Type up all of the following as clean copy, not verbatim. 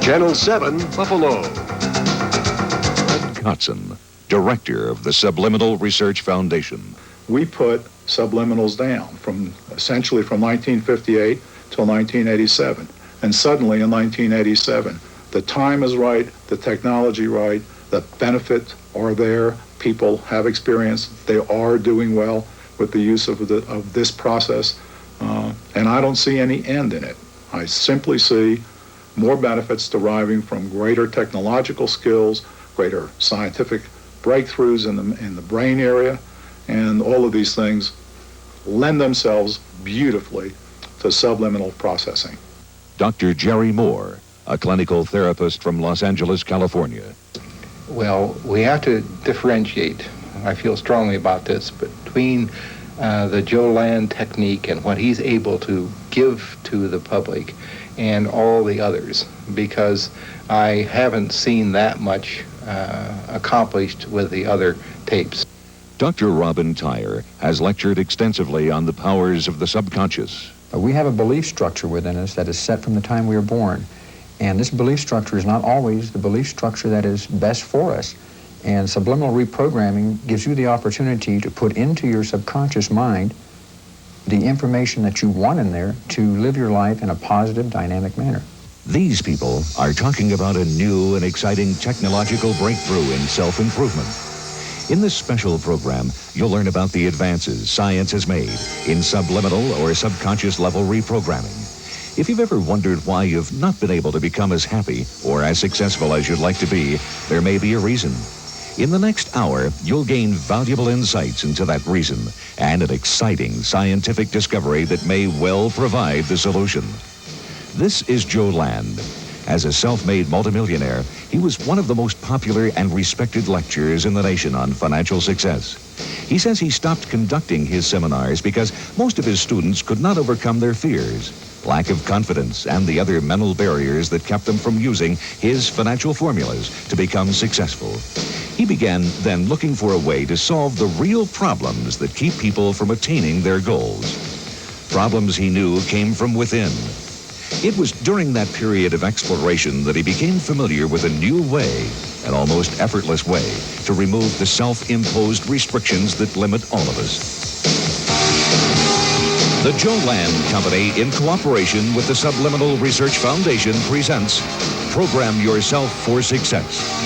Channel 7, Buffalo. Fred Kotzen, director of the Subliminal Research Foundation. We put subliminals down essentially from 1958 till 1987. And suddenly in 1987, the time is right, the technology right, the benefits are there, people have experience, they are doing well with the use of this process, and I don't see any end in it. I simply see more benefits deriving from greater technological skills, greater scientific breakthroughs in the brain area, and all of these things lend themselves beautifully to subliminal processing. Dr. Jerry Moore, a clinical therapist from Los Angeles, California. Well, we have to differentiate, I feel strongly about this, between the Joe Land technique and what he's able to give to the public and all the others, because I haven't seen that much accomplished with the other tapes. Dr. Robin Tyre has lectured extensively on the powers of the subconscious. We have a belief structure within us that is set from the time we were born. And this belief structure is not always the belief structure that is best for us. And subliminal reprogramming gives you the opportunity to put into your subconscious mind the information that you want in there to live your life in a positive, dynamic manner. These people are talking about a new and exciting technological breakthrough in self-improvement. In this special program, you'll learn about the advances science has made in subliminal or subconscious level reprogramming. If you've ever wondered why you've not been able to become as happy or as successful as you'd like to be, there may be a reason. In the next hour, you'll gain valuable insights into that reason and an exciting scientific discovery that may well provide the solution. This is Joe Land. As a self-made multimillionaire, he was one of the most popular and respected lecturers in the nation on financial success. He says he stopped conducting his seminars because most of his students could not overcome their fears, lack of confidence, and the other mental barriers that kept them from using his financial formulas to become successful. He began then looking for a way to solve the real problems that keep people from attaining their goals. Problems he knew came from within. It was during that period of exploration that he became familiar with a new way, an almost effortless way, to remove the self-imposed restrictions that limit all of us. The Joe Land Company, in cooperation with the Subliminal Research Foundation, presents Program Yourself for Success.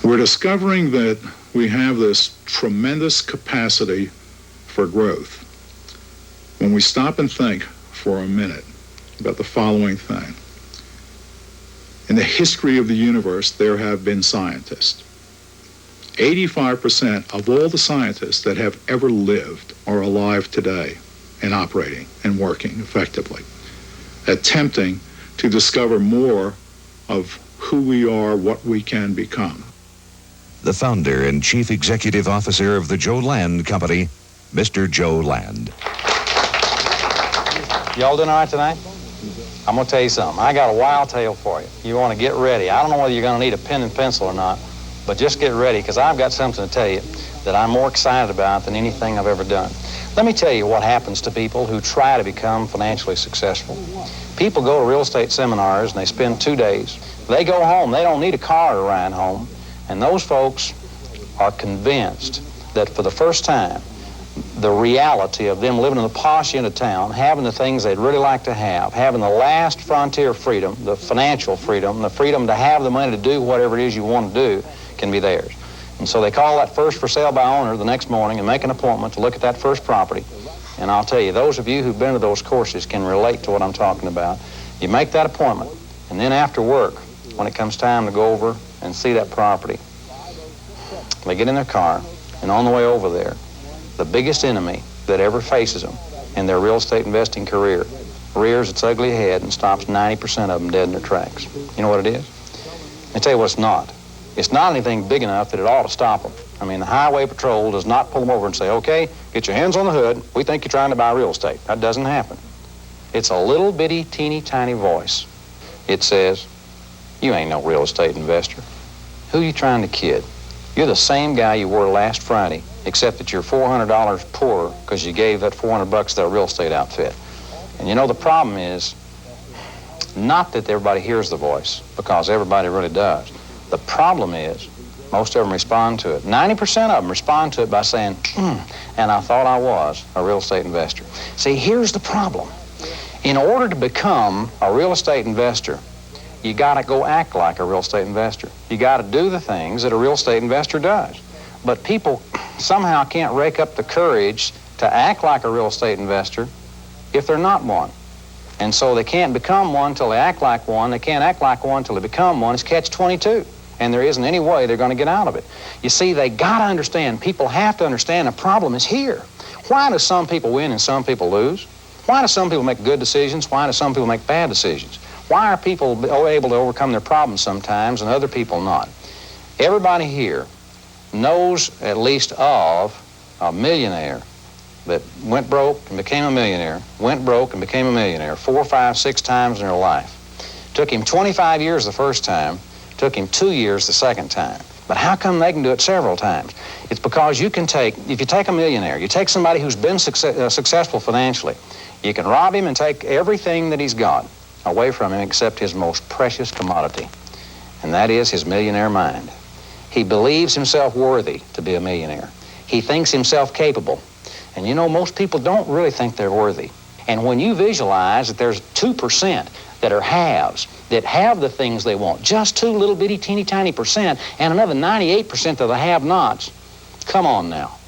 We're discovering that we have this tremendous capacity for growth when we stop and think for a minute about the following thing. In the history of the universe, there have been scientists. 85% of all the scientists that have ever lived are alive today and operating and working effectively, attempting to discover more of who we are, what we can become. The founder and chief executive officer of the Joe Land Company, Mr. Joe Land. Y'all doing all right tonight? I'm going to tell you something. I got a wild tale for you. You want to get ready. I don't know whether you're going to need a pen and pencil or not, but just get ready, because I've got something to tell you that I'm more excited about than anything I've ever done. Let me tell you what happens to people who try to become financially successful. People go to real estate seminars and they spend 2 days. They go home. They don't need a car to ride home. And those folks are convinced that for the first time, the reality of them living in the posh end of town, having the things they'd really like to have, having the last frontier freedom, the financial freedom, the freedom to have the money to do whatever it is you want to do, can be theirs. And so they call that first for sale by owner the next morning and make an appointment to look at that first property. And I'll tell you, those of you who've been to those courses can relate to what I'm talking about. You make that appointment, and then after work, when it comes time to go over and see that property, they get in their car, and on the way over there, the biggest enemy that ever faces them in their real estate investing career rears its ugly head and stops 90% of them dead in their tracks. You know what it is? Let me tell you what it's not. It's not anything big enough that it ought to stop them. I mean, the highway patrol does not pull them over and say, okay, get your hands on the hood. We think you're trying to buy real estate. That doesn't happen. It's a little bitty, teeny, tiny voice. It says, you ain't no real estate investor. Who you trying to kid? You're the same guy you were last Friday except that you're $400 poorer because you gave that $400 to that real estate outfit. And you know, the problem is not that everybody hears the voice, because everybody really does. The problem is most of them respond to it. 90% of them respond to it by saying, and I thought I was a real estate investor. See, here's the problem. In order to become a real estate investor, you got to go act like a real estate investor. You got to do the things that a real estate investor does. But people somehow can't rake up the courage to act like a real estate investor if they're not one. And so they can't become one until they act like one. They can't act like one until they become one. It's catch-22. And there isn't any way they're going to get out of it. You see, they got to understand, people have to understand the problem is here. Why do some people win and some people lose? Why do some people make good decisions? Why do some people make bad decisions? Why are people able to overcome their problems sometimes and other people not? Everybody here knows at least of a millionaire that went broke and became a millionaire, went broke and became a millionaire 4, 5, 6 times in their life. Took him 25 years the first time, took him 2 years the second time. But how come they can do it several times? It's because you can take, if you take a millionaire, you take somebody who's been successful financially, you can rob him and take everything that he's got away from him except his most precious commodity, and that is his millionaire mind. He believes himself worthy to be a millionaire. He thinks himself capable. And you know, most people don't really think they're worthy. And when you visualize that there's 2% that are haves, that have the things they want, just 2 little bitty teeny tiny percent, and another 98% of the have-nots, come on now.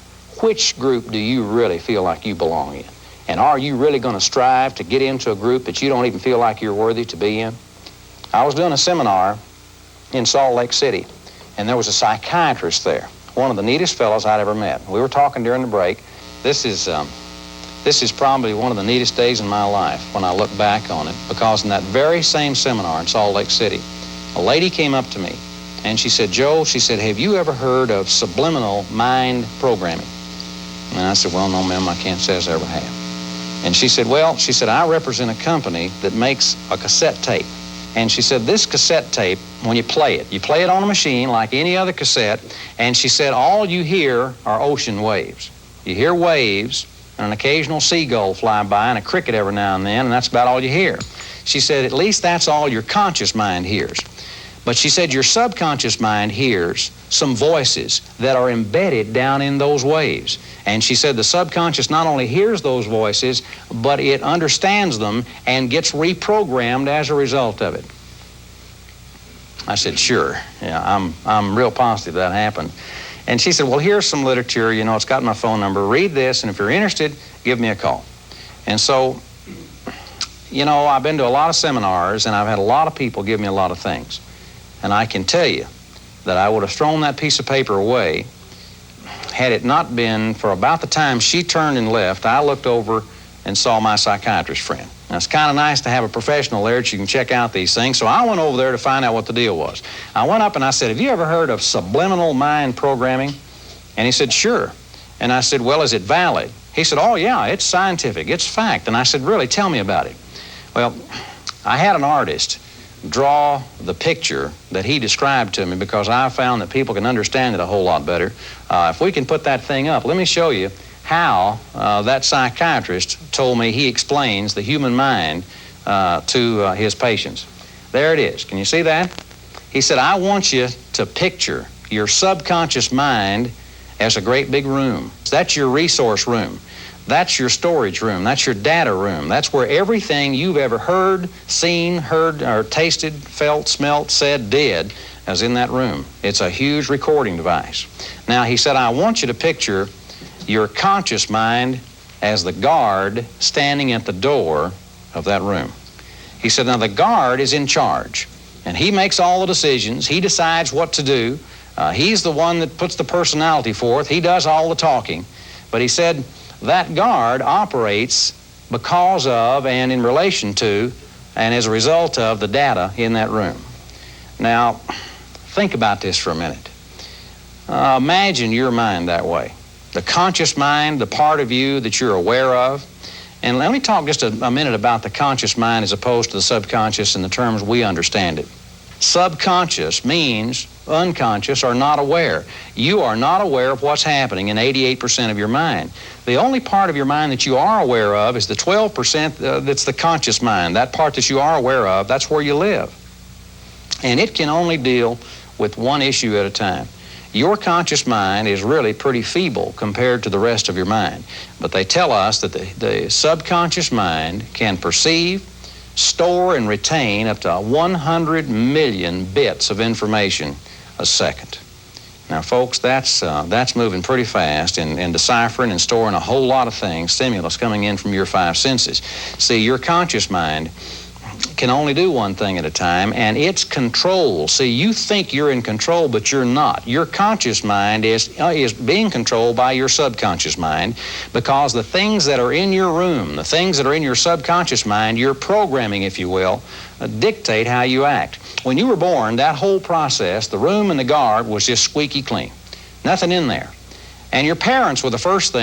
Which group do you really feel like you belong in? And are you really going to strive to get into a group that you don't even feel like you're worthy to be in? I was doing a seminar in Salt Lake City, and there was a psychiatrist there, one of the neatest fellows I'd ever met. We were talking during the break. This is probably one of the neatest days in my life when I look back on it, because in that very same seminar in Salt Lake City, a lady came up to me and she said, Joe, she said, have you ever heard of subliminal mind programming? And I said, well, no, ma'am, I can't say I ever have. And she said, well, she said, I represent a company that makes a cassette tape. And she said, this cassette tape, when you play it on a machine like any other cassette, and she said, all you hear are ocean waves. You hear waves, and an occasional seagull fly by, and a cricket every now and then, and that's about all you hear. She said, at least that's all your conscious mind hears. But she said, your subconscious mind hears some voices that are embedded down in those waves. And she said the subconscious not only hears those voices, but it understands them and gets reprogrammed as a result of it. I said, sure, yeah, I'm real positive that happened. And she said, well, here's some literature, you know, it's got my phone number. Read this, and if you're interested, give me a call. And so, you know, I've been to a lot of seminars, and I've had a lot of people give me a lot of things. And I can tell you that I would have thrown that piece of paper away had it not been for about the time she turned and left. I looked over and saw my psychiatrist friend. Now, it's kind of nice to have a professional there that you can check out these things, so I went over there to find out what the deal was. I went up and I said, have you ever heard of subliminal mind programming? And he said, sure. And I said, well, is it valid? He said, oh, yeah, it's scientific, it's fact. And I said, really, tell me about it. Well, I had an artist draw the picture that he described to me, because I found that people can understand it a whole lot better. If we can put that thing up, let me show you how that psychiatrist told me he explains the human mind to his patients. There it is. Can you see that? He said, I want you to picture your subconscious mind as a great big room. That's your resource room. That's your storage room. That's your data room. That's where everything you've ever heard, seen, heard, or tasted, felt, smelt, said, did is in that room. It's a huge recording device. Now, he said, I want you to picture your conscious mind as the guard standing at the door of that room. He said, now the guard is in charge, and he makes all the decisions. He decides what to do. He's the one that puts the personality forth. He does all the talking. But he said, that guard operates because of and in relation to and as a result of the data in that room. Now, think about this for a minute. Imagine your mind that way. The conscious mind, the part of you that you're aware of. And let me talk just a minute about the conscious mind as opposed to the subconscious in the terms we understand it. Subconscious means unconscious, are not aware. You are not aware of what's happening in 88% of your mind. The only part of your mind that you are aware of is the 12% that's the conscious mind. That part that you are aware of, that's where you live. And it can only deal with one issue at a time. Your conscious mind is really pretty feeble compared to the rest of your mind. But they tell us that the subconscious mind can perceive, store, and retain up to 100 million bits of information a second. Now, folks, that's moving pretty fast in deciphering and storing a whole lot of things, stimulus coming in from your five senses. See, your conscious mind can only do one thing at a time, and it's control. See, you think you're in control, but you're not. Your conscious mind is being controlled by your subconscious mind, because the things that are in your room, the things that are in your subconscious mind, your programming, if you will, dictate how you act. When you were born, that whole process, the room and the guard, was just squeaky clean. Nothing in there. And your parents were the first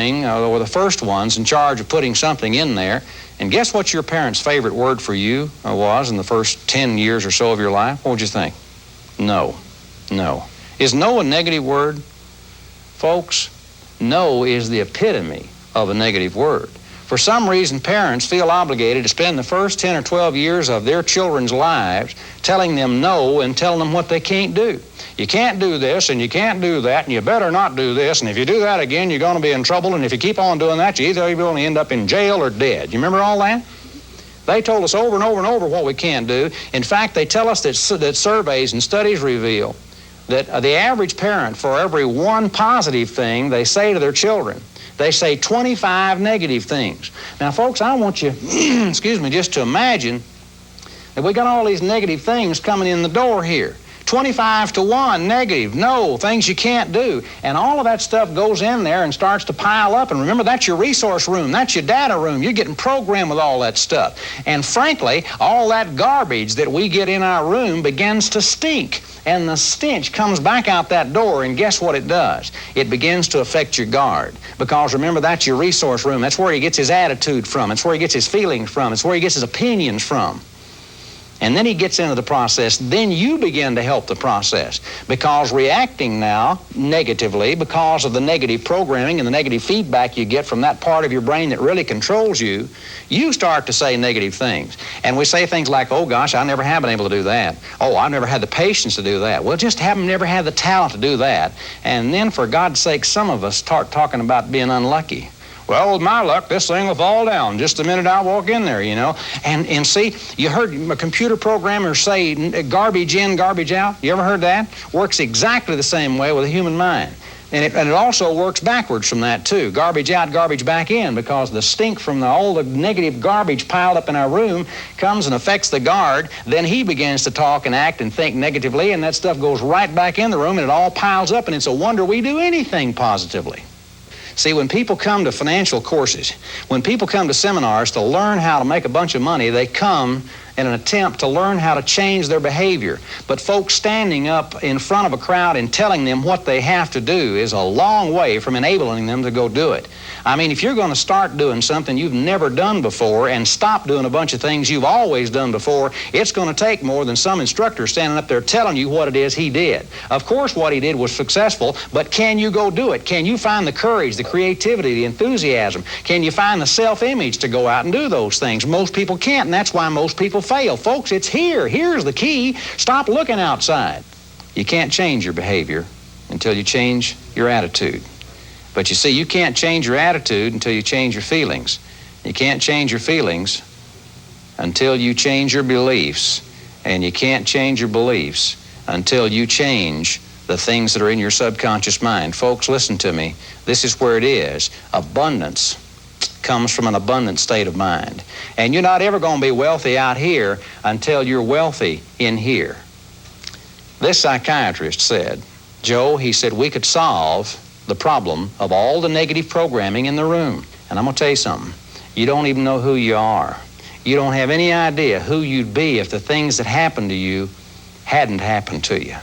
ones in charge of putting something in there. And guess what your parents' favorite word for you was in the first 10 years or so of your life? What would you think? No. No. Is no a negative word? Folks, no is the epitome of a negative word. For some reason, parents feel obligated to spend the first 10 or 12 years of their children's lives telling them no and telling them what they can't do. You can't do this, and you can't do that, and you better not do this, and if you do that again, you're going to be in trouble, and if you keep on doing that, you're either going to end up in jail or dead. You remember all that? They told us over and over and over what we can't do. In fact, they tell us that surveys and studies reveal that the average parent, for every one positive thing they say to their children, they say 25 negative things. Now, folks, I want you, just to imagine that we got all these negative things coming in the door here. 25 to 1 negative, no, things you can't do. And all of that stuff goes in there and starts to pile up. And remember, that's your resource room. That's your data room. You're getting programmed with all that stuff. And frankly, all that garbage that we get in our room begins to stink. And the stench comes back out that door, and guess what it does? It begins to affect your guard. Because remember, that's your resource room. That's where he gets his attitude from. It's where he gets his feelings from. It's where he gets his opinions from. And then he gets into the process. Then you begin to help the process, because reacting now negatively because of the negative programming and the negative feedback you get from that part of your brain that really controls you, you start to say negative things. And we say things like, oh gosh, I never have been able to do that. Oh, I've never had the patience to do that. Well, just haven't never had the talent to do that. And then, for God's sake, some of us start talking about being unlucky. Well, with my luck, this thing will fall down just the minute I walk in there, you know. And see, you heard a computer programmer say garbage in, garbage out. You ever heard that? Works exactly the same way with a human mind. And it also works backwards from that, too. Garbage out, garbage back in, because the stink from all the negative garbage piled up in our room comes and affects the guard. Then he begins to talk and act and think negatively, and that stuff goes right back in the room, and it all piles up, and it's a wonder we do anything positively. See, when people come to financial courses, when people come to seminars to learn how to make a bunch of money, they come in an attempt to learn how to change their behavior. But folks standing up in front of a crowd and telling them what they have to do is a long way from enabling them to go do it. I mean, if you're going to start doing something you've never done before and stop doing a bunch of things you've always done before, it's going to take more than some instructor standing up there telling you what it is he did. Of course, what he did was successful, but can you go do it? Can you find the courage, the creativity, the enthusiasm? Can you find the self-image to go out and do those things? Most people can't, and that's why most people fail. Folks, it's here. Here's the key. Stop looking outside. You can't change your behavior until you change your attitude. But you see, you can't change your attitude until you change your feelings. You can't change your feelings until you change your beliefs. And you can't change your beliefs until you change the things that are in your subconscious mind. Folks, listen to me. This is where it is. Abundance comes from an abundant state of mind. And you're not ever going to be wealthy out here until you're wealthy in here. This psychiatrist said, Joe, he said, we could solve the problem of all the negative programming in the room. And I'm going to tell you something. You don't even know who you are. You don't have any idea who you'd be if the things that happened to you hadn't happened to you.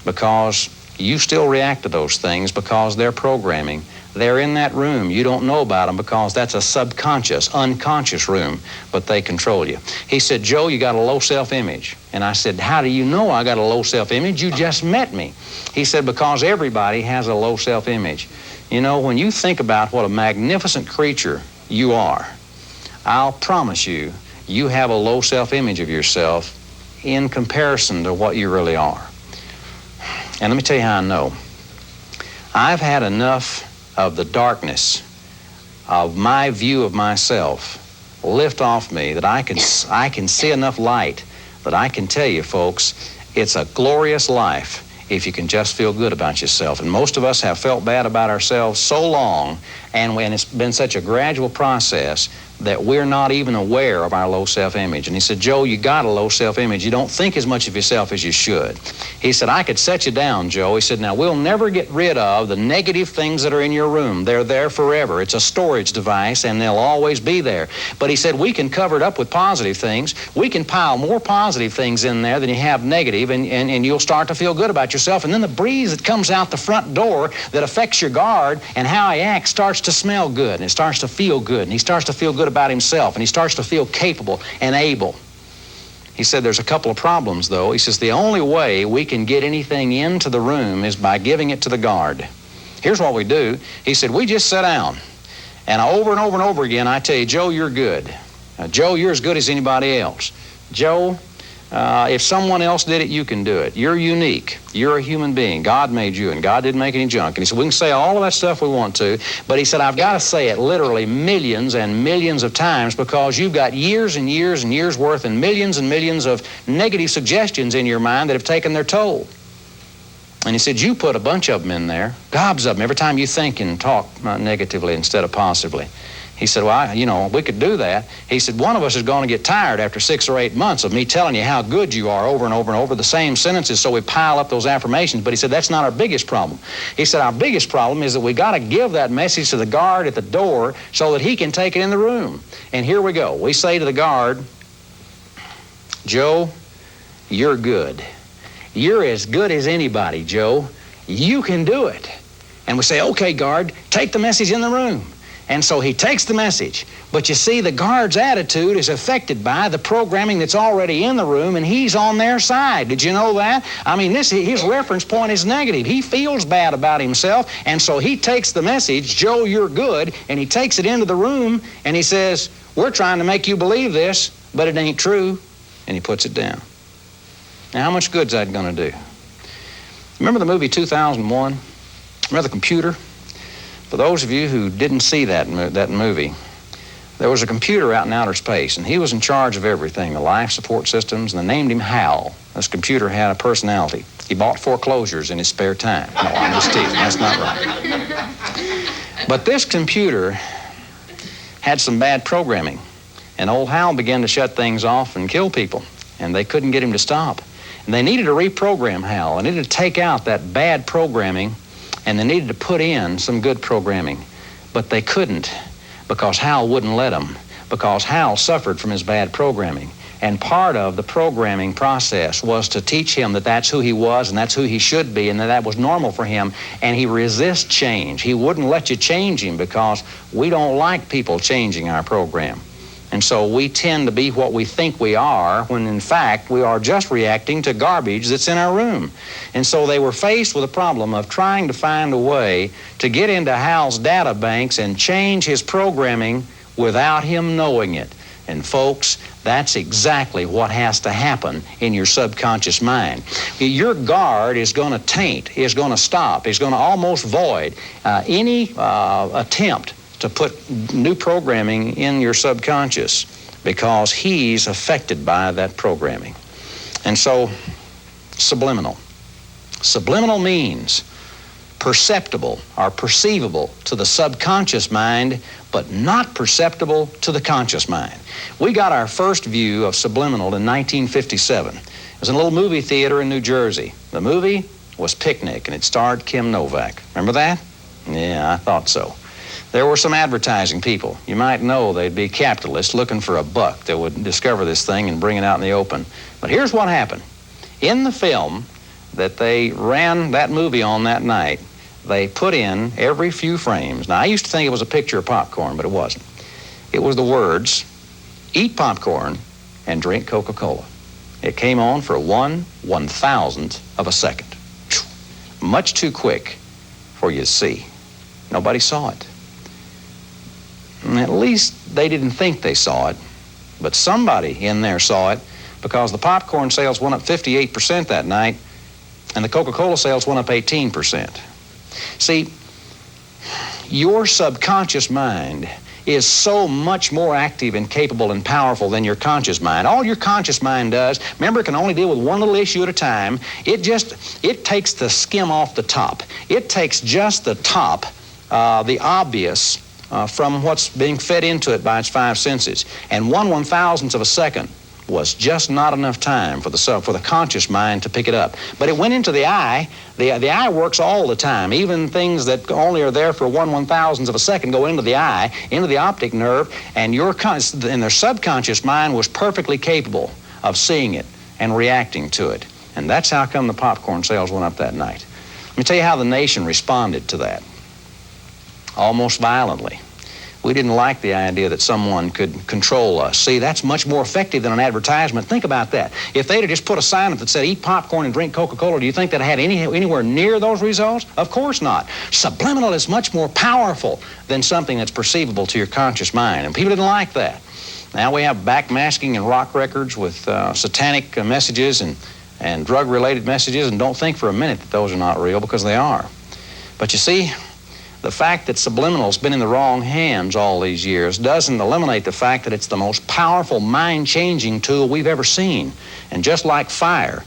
Because you still react to those things because they're programming. They're in that room. You don't know about them because that's a subconscious, unconscious room, but they control you. He said, Joe, you got a low self-image. And I said, how do you know I got a low self-image? You just met me. He said, because everybody has a low self-image. You know, when you think about what a magnificent creature you are, I'll promise you, you have a low self-image of yourself in comparison to what you really are. And let me tell you how I know. I've had enough of the darkness of my view of myself lift off me that I can see enough light that I can tell you, folks, it's a glorious life if you can just feel good about yourself. And most of us have felt bad about ourselves so long, and when it's been such a gradual process that we're not even aware of our low self-image. And he said, Joe, you got a low self-image. You don't think as much of yourself as you should. He said, I could set you down, Joe. He said, now, we'll never get rid of the negative things that are in your room. They're there forever. It's a storage device, and they'll always be there. But he said, we can cover it up with positive things. We can pile more positive things in there than you have negative, and you'll start to feel good about yourself. And then the breeze that comes out the front door that affects your guard and how he acts starts to smell good, and it starts to feel good, and he starts to feel good about himself, and he starts to feel capable and able. He said there's a couple of problems, though. He says the only way we can get anything into the room is by giving it to the guard. Here's what we do. He said, we just sit down, and over and over and over again, I tell you, Joe, you're good. Joe, you're as good as anybody else. Joe, if someone else did it, you can do it. You're unique. You're a human being. God made you, and God didn't make any junk. And he said, we can say all of that stuff we want to, but he said, I've got to say it literally millions and millions of times because you've got years and years and years worth and millions of negative suggestions in your mind that have taken their toll. And he said, you put a bunch of them in there, gobs of them, every time you think and talk negatively instead of positively. He said, well, we could do that. He said, one of us is going to get tired after 6 or 8 months of me telling you how good you are over and over and over the same sentences, so we pile up those affirmations. But he said, that's not our biggest problem. He said, our biggest problem is that we got to give that message to the guard at the door so that he can take it in the room. And here we go. We say to the guard, Joe, you're good. You're as good as anybody, Joe. You can do it. And we say, okay, guard, take the message in the room. And so he takes the message. But you see, the guard's attitude is affected by the programming that's already in the room, and he's on their side. Did you know that? I mean, his reference point is negative. He feels bad about himself, and so he takes the message, Joe, you're good, and he takes it into the room, and he says, we're trying to make you believe this, but it ain't true, and he puts it down. Now, how much good's that going to do? Remember the movie 2001? Remember the computer? For those of you who didn't see that movie, there was a computer out in outer space, and he was in charge of everything, the life support systems, and they named him Hal. This computer had a personality. He bought foreclosures in his spare time. No, I'm just teasing. That's not right. But this computer had some bad programming, and old Hal began to shut things off and kill people, and they couldn't get him to stop. And they needed to reprogram Hal. They needed to take out that bad programming, and they needed to put in some good programming. But they couldn't because Hal wouldn't let them, because Hal suffered from his bad programming. And part of the programming process was to teach him that that's who he was and that's who he should be and that was normal for him. And he resists change. He wouldn't let you change him because we don't like people changing our program. And so we tend to be what we think we are when in fact we are just reacting to garbage that's in our room. And so they were faced with a problem of trying to find a way to get into Hal's data banks and change his programming without him knowing it. And folks, that's exactly what has to happen in your subconscious mind. Your guard is going to taint, is going to stop, is going to almost void any attempt to put new programming in your subconscious because he's affected by that programming. And so, subliminal. Subliminal means perceptible or perceivable to the subconscious mind, but not perceptible to the conscious mind. We got our first view of subliminal in 1957. It was in a little movie theater in New Jersey. The movie was Picnic, and it starred Kim Novak. Remember that? Yeah, I thought so. There were some advertising people. You might know they'd be capitalists looking for a buck that would discover this thing and bring it out in the open. But here's what happened. In the film that they ran that movie on that night, they put in every few frames. Now, I used to think it was a picture of popcorn, but it wasn't. It was the words, "Eat popcorn and drink Coca-Cola." It came on for 1/1000th of a second. Much too quick for you to see. Nobody saw it. At least they didn't think they saw it, but somebody in there saw it, because the popcorn sales went up 58% that night, and the Coca-Cola sales went up 18%. See, your subconscious mind is so much more active and capable and powerful than your conscious mind. All your conscious mind does, remember, it can only deal with one little issue at a time. It takes the skim off the top. It takes just the top, the obvious, from what's being fed into it by its five senses. And 1/1000th of a second was just not enough time for the conscious mind to pick it up. But it went into the eye. The eye works all the time. Even things that only are there for 1/1000th of a second go into the eye, into the optic nerve, and their subconscious mind was perfectly capable of seeing it and reacting to it. And that's how come the popcorn sales went up that night. Let me tell you how the nation responded to that. Almost violently. We didn't like the idea that someone could control us. See, that's much more effective than an advertisement. Think about that. If they'd have just put a sign up that said, "Eat popcorn and drink Coca-Cola," do you think that had anywhere near those results? Of course not. Subliminal is much more powerful than something that's perceivable to your conscious mind, and people didn't like that. Now we have backmasking and rock records with satanic messages and drug-related messages, and don't think for a minute that those are not real, because they are. But you see, the fact that subliminal's been in the wrong hands all these years doesn't eliminate the fact that it's the most powerful mind-changing tool we've ever seen. And just like fire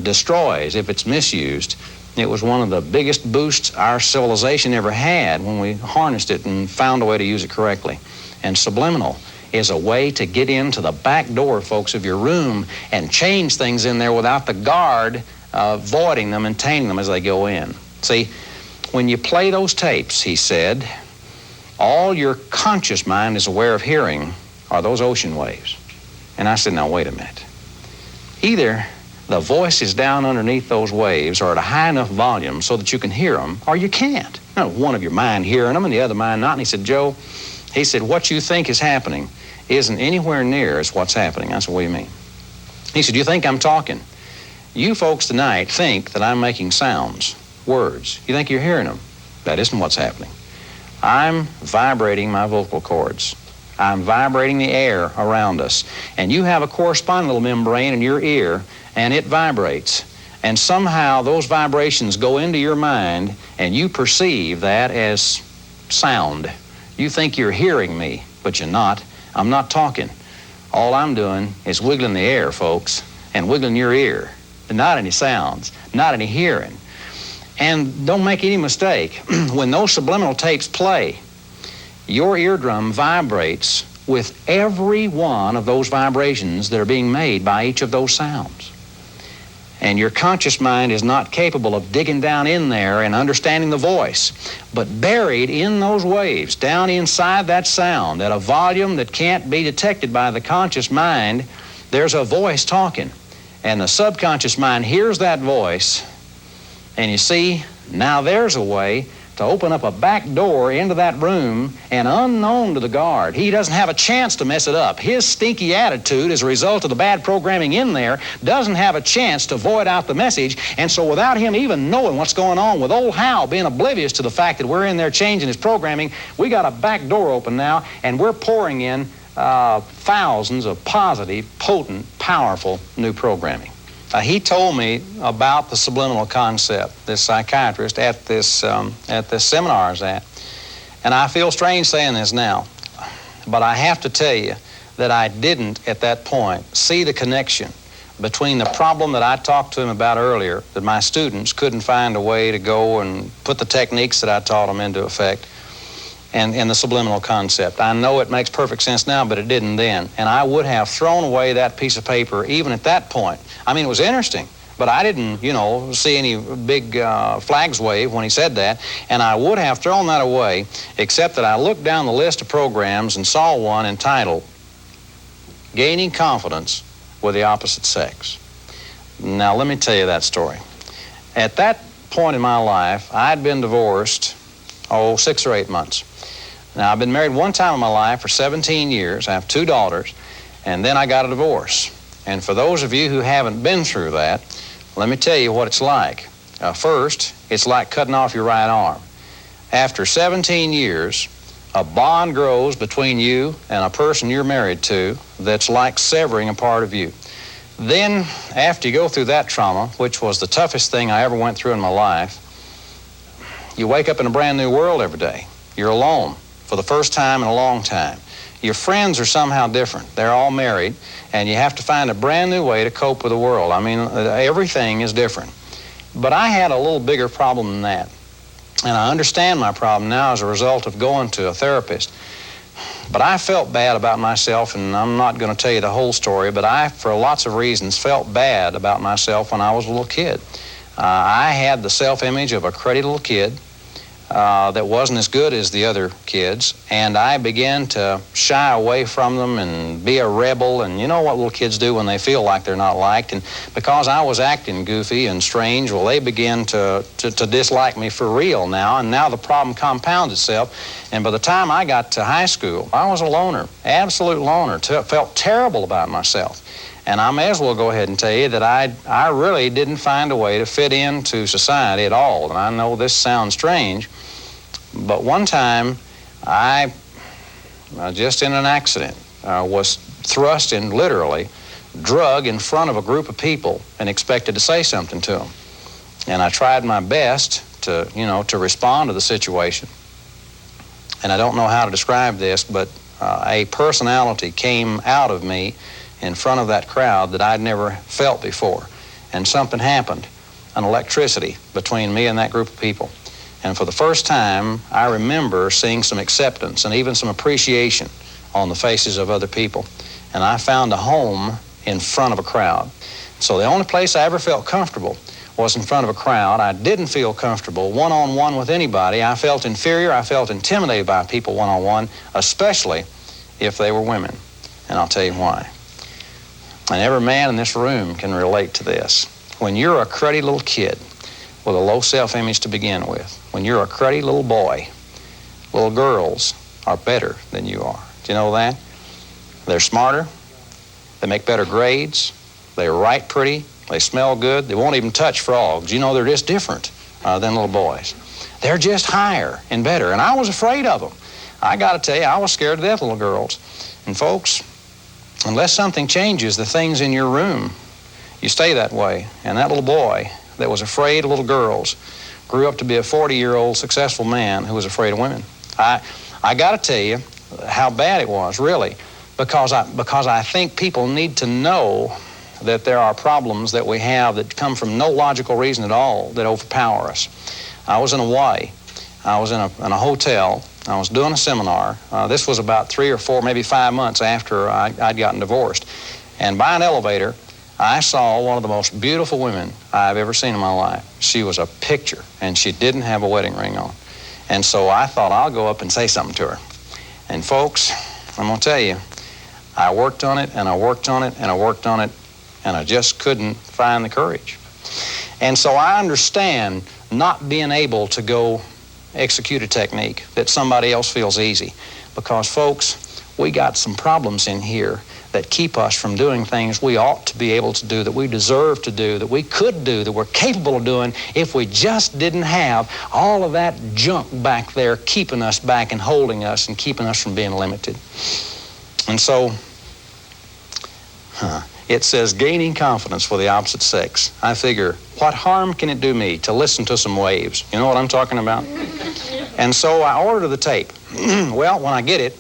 destroys if it's misused, it was one of the biggest boosts our civilization ever had when we harnessed it and found a way to use it correctly. And subliminal is a way to get into the back door, folks, of your room and change things in there without the guard voiding them and tainting them as they go in. See, when you play those tapes, he said, all your conscious mind is aware of hearing are those ocean waves. And I said, now, wait a minute. Either the voice is down underneath those waves or at a high enough volume so that you can hear them, or you can't. Now, one of your mind hearing them and the other mind not. And he said, Joe, he said, what you think is happening isn't anywhere near as what's happening. I said, what do you mean? He said, you think I'm talking? You folks tonight think that I'm making sounds. Words. You think you're hearing them. That isn't what's happening. I'm vibrating my vocal cords. I'm vibrating the air around us. And you have a corresponding little membrane in your ear, and it vibrates. And somehow those vibrations go into your mind, and you perceive that as sound. You think you're hearing me, but you're not. I'm not talking. All I'm doing is wiggling the air, folks, and wiggling your ear. Not any sounds, not any hearing. And don't make any mistake, when those subliminal tapes play, your eardrum vibrates with every one of those vibrations that are being made by each of those sounds. And your conscious mind is not capable of digging down in there and understanding the voice, but buried in those waves, down inside that sound, at a volume that can't be detected by the conscious mind, there's a voice talking. And the subconscious mind hears that voice. And you see, now there's a way to open up a back door into that room, and unknown to the guard, he doesn't have a chance to mess it up. His stinky attitude as a result of the bad programming in there doesn't have a chance to void out the message. And so without him even knowing what's going on, with old Hal being oblivious to the fact that we're in there changing his programming, we got a back door open now, and we're pouring in thousands of positive, potent, powerful new programming. He told me about the subliminal concept, this psychiatrist, at this seminar I was at. And I feel strange saying this now, but I have to tell you that I didn't, at that point, see the connection between the problem that I talked to him about earlier, that my students couldn't find a way to go and put the techniques that I taught them into effect, and the subliminal concept. I know it makes perfect sense now, but it didn't then. And I would have thrown away that piece of paper even at that point. I mean, it was interesting, but I didn't, see any big flags wave when he said that. And I would have thrown that away, except that I looked down the list of programs and saw one entitled Gaining Confidence with the Opposite Sex. Now, let me tell you that story. At that point in my life, I'd been divorced, 6 or 8 months. Now, I've been married one time in my life for 17 years. I have 2 daughters, and then I got a divorce. And for those of you who haven't been through that, let me tell you what it's like. First, it's like cutting off your right arm. After 17 years, a bond grows between you and a person you're married to that's like severing a part of you. Then, after you go through that trauma, which was the toughest thing I ever went through in my life, you wake up in a brand new world every day. You're alone for the first time in a long time. Your friends are somehow different. They're all married, and you have to find a brand new way to cope with the world. I mean, everything is different. But I had a little bigger problem than that. And I understand my problem now as a result of going to a therapist. But I felt bad about myself, and I'm not going to tell you the whole story, but I, for lots of reasons, felt bad about myself when I was a little kid. I had the self-image of a cruddy little kid that wasn't as good as the other kids, and I began to shy away from them and be a rebel, and you know what little kids do when they feel like they're not liked, and because I was acting goofy and strange, well, they began to dislike me for real now, and now the problem compounds itself, and by the time I got to high school, I was a loner, absolute loner, felt terrible about myself. And I may as well go ahead and tell you that I really didn't find a way to fit into society at all. And I know this sounds strange, but one time I, just in an accident, was thrust and literally drug in front of a group of people and expected to say something to them. And I tried my best to respond to the situation. And I don't know how to describe this, but a personality came out of me in front of that crowd that I'd never felt before. And something happened, an electricity between me and that group of people. And for the first time, I remember seeing some acceptance and even some appreciation on the faces of other people. And I found a home in front of a crowd. So the only place I ever felt comfortable was in front of a crowd. I didn't feel comfortable one-on-one with anybody. I felt inferior. I felt intimidated by people one-on-one, especially if they were women. And I'll tell you why. And every man in this room can relate to this. When you're a cruddy little kid with a low self-image to begin with, when you're a cruddy little boy, little girls are better than you are. Do you know that? They're smarter, they make better grades, they write pretty, they smell good, they won't even touch frogs. You know, they're just different than little boys. They're just higher and better, and I was afraid of them. I got to tell you, I was scared to death of little girls. And folks, unless something changes the things in your room, you stay that way. And that little boy that was afraid of little girls grew up to be a 40-year-old successful man who was afraid of women. I got to tell you how bad it was, really, because I think people need to know that there are problems that we have that come from no logical reason at all that overpower us. I was in Hawaii. I was in a hotel. I was doing a seminar. This was about 3 or 4, maybe 5 months after I'd gotten divorced. And by an elevator, I saw one of the most beautiful women I've ever seen in my life. She was a picture, and she didn't have a wedding ring on. And so I thought I'll go up and say something to her. And folks, I'm going to tell you, I worked on it, and I worked on it, and I worked on it, and I just couldn't find the courage. And so I understand not being able to go execute a technique that somebody else feels easy. Because, folks, we got some problems in here that keep us from doing things we ought to be able to do, that we deserve to do, that we could do, that we're capable of doing if we just didn't have all of that junk back there keeping us back and holding us and keeping us from being limited. And so, it says gaining confidence for the opposite sex. I figure, what harm can it do me to listen to some waves? You know what I'm talking about? And so I ordered the tape. Well, when I get it,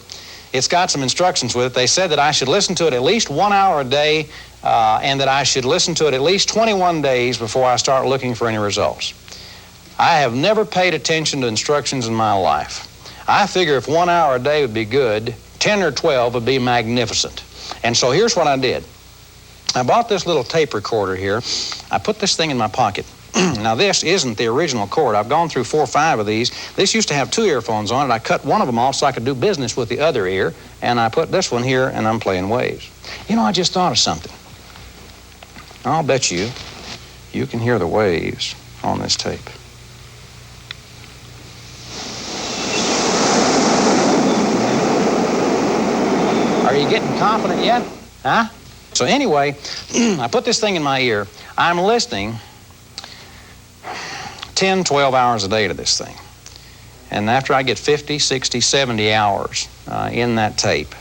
it's got some instructions with it. They said that I should listen to it at least 1 hour a day and that I should listen to it at least 21 days before I start looking for any results. I have never paid attention to instructions in my life. I figure if 1 hour a day would be good, 10 or 12 would be magnificent. And so here's what I did. I bought this little tape recorder here. I put this thing in my pocket. Now, this isn't the original cord. I've gone through 4 or 5 of these. This used to have 2 earphones on it. I cut one of them off so I could do business with the other ear, and I put this one here, and I'm playing waves. You know, I just thought of something. I'll bet you can hear the waves on this tape. Are you getting confident yet? Huh? So anyway, I put this thing in my ear. I'm listening 10, 12 hours a day to this thing. And after I get 50, 60, 70 hours in that tape,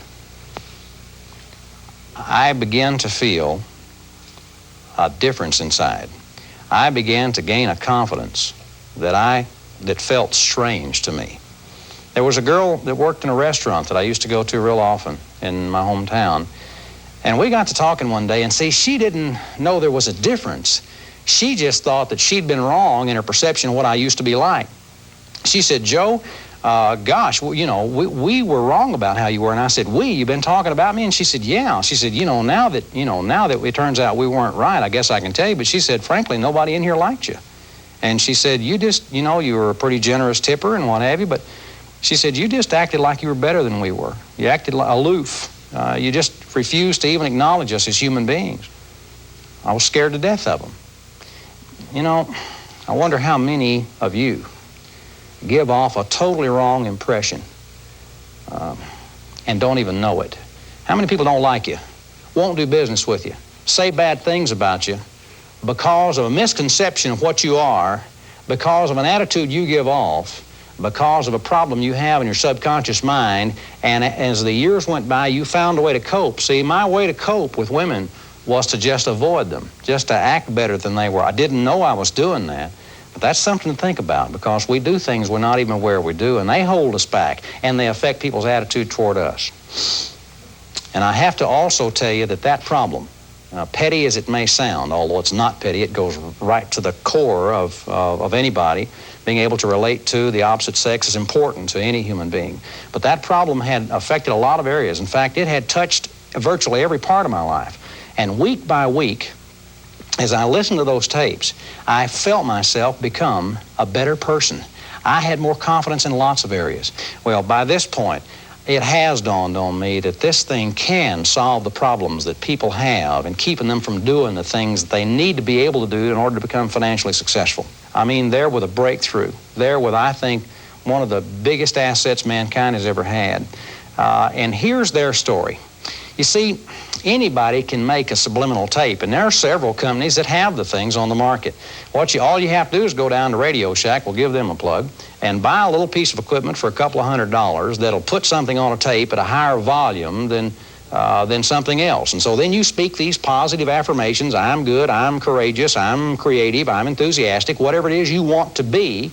I begin to feel a difference inside. I began to gain a confidence that felt strange to me. There was a girl that worked in a restaurant that I used to go to real often in my hometown. And we got to talking one day, and see, she didn't know there was a difference. She just thought that she'd been wrong in her perception of what I used to be like. She said, Joe, gosh, well, you know, we were wrong about how you were. And I said, you've been talking about me? And she said, yeah. She said, now that it turns out we weren't right, I guess I can tell you. But she said, frankly, nobody in here liked you. And she said, you were a pretty generous tipper and what have you, but she said, you just acted like you were better than we were. You acted aloof. You just refused to even acknowledge us as human beings. I was scared to death of them. You know, I wonder how many of you give off a totally wrong impression and don't even know it. How many people don't like you, won't do business with you, say bad things about you because of a misconception of what you are, because of an attitude you give off, because of a problem you have in your subconscious mind, and as the years went by, you found a way to cope. See, my way to cope with women was to just avoid them, just to act better than they were. I didn't know I was doing that, but that's something to think about, because we do things we're not even aware we do, and they hold us back, and they affect people's attitude toward us. And I have to also tell you that problem, petty as it may sound, although it's not petty, it goes right to the core of anybody. Being able to relate to the opposite sex is important to any human being. But that problem had affected a lot of areas. In fact, it had touched virtually every part of my life. And week by week, as I listened to those tapes, I felt myself become a better person. I had more confidence in lots of areas. Well, by this point, it has dawned on me that this thing can solve the problems that people have in keeping them from doing the things that they need to be able to do in order to become financially successful. I mean, they're with a breakthrough. They're with, I think, one of the biggest assets mankind has ever had. And here's their story. You see, anybody can make a subliminal tape, and there are several companies that have the things on the market. All you have to do is go down to Radio Shack, we'll give them a plug, and buy a little piece of equipment for a couple of $100s that'll put something on a tape at a higher volume than something else. And so then you speak these positive affirmations: I'm good, I'm courageous, I'm creative, I'm enthusiastic, whatever it is you want to be.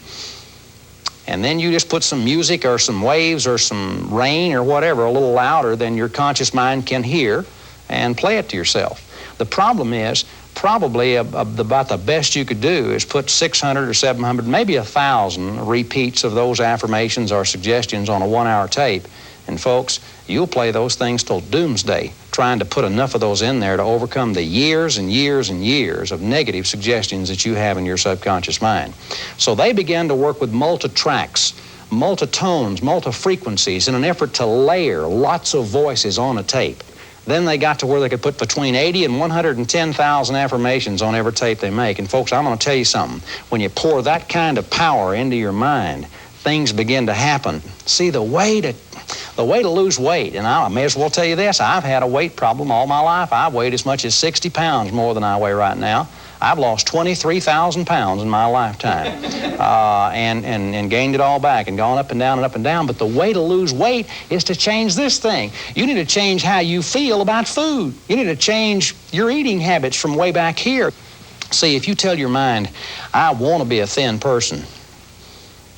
And then you just put some music or some waves or some rain or whatever a little louder than your conscious mind can hear, and play it to yourself. The problem is, probably about the best you could do is put 600 or 700, maybe 1,000 repeats of those affirmations or suggestions on a 1-hour tape. And folks, you'll play those things till doomsday, trying to put enough of those in there to overcome the years and years and years of negative suggestions that you have in your subconscious mind. So they began to work with multi-tracks, multi-tones, multi-frequencies in an effort to layer lots of voices on a tape. Then they got to where they could put between 80 and 110,000 affirmations on every tape they make. And folks, I'm going to tell you something. When you pour that kind of power into your mind, things begin to happen. See, the way to lose weight, and I may as well tell you this, I've had a weight problem all my life. I've weighed as much as 60 pounds more than I weigh right now. I've lost 23,000 pounds in my lifetime and gained it all back and gone up and down and up and down. But the way to lose weight is to change this thing. You need to change how you feel about food. You need to change your eating habits from way back here. See, if you tell your mind, I want to be a thin person,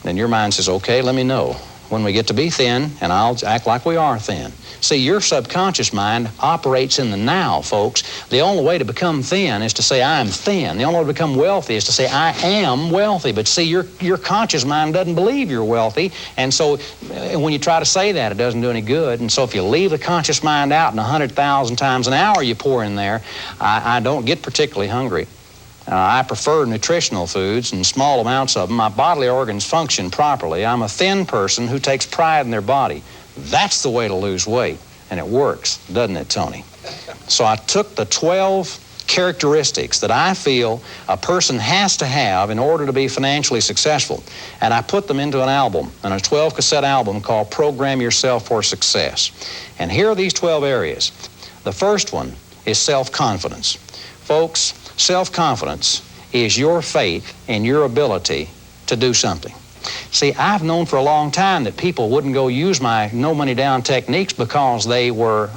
then your mind says, okay, let me know when we get to be thin, and I'll act like we are thin. See, your subconscious mind operates in the now, folks. The only way to become thin is to say, I'm thin. The only way to become wealthy is to say, I am wealthy. But see, your conscious mind doesn't believe you're wealthy, and so when you try to say that, it doesn't do any good. And so if you leave the conscious mind out and 100,000 times an hour you pour in there, I don't get particularly hungry. I prefer nutritional foods and small amounts of them. My bodily organs function properly. I'm a thin person who takes pride in their body. That's the way to lose weight, and it works, doesn't it, Tony? So I took the 12 characteristics that I feel a person has to have in order to be financially successful. And I put them into an album, and a 12-cassette album called Program Yourself for Success. And here are these 12 areas. The first one is self-confidence. Folks, self-confidence is your faith in your ability to do something. See, I've known for a long time that people wouldn't go use my no money down techniques because they were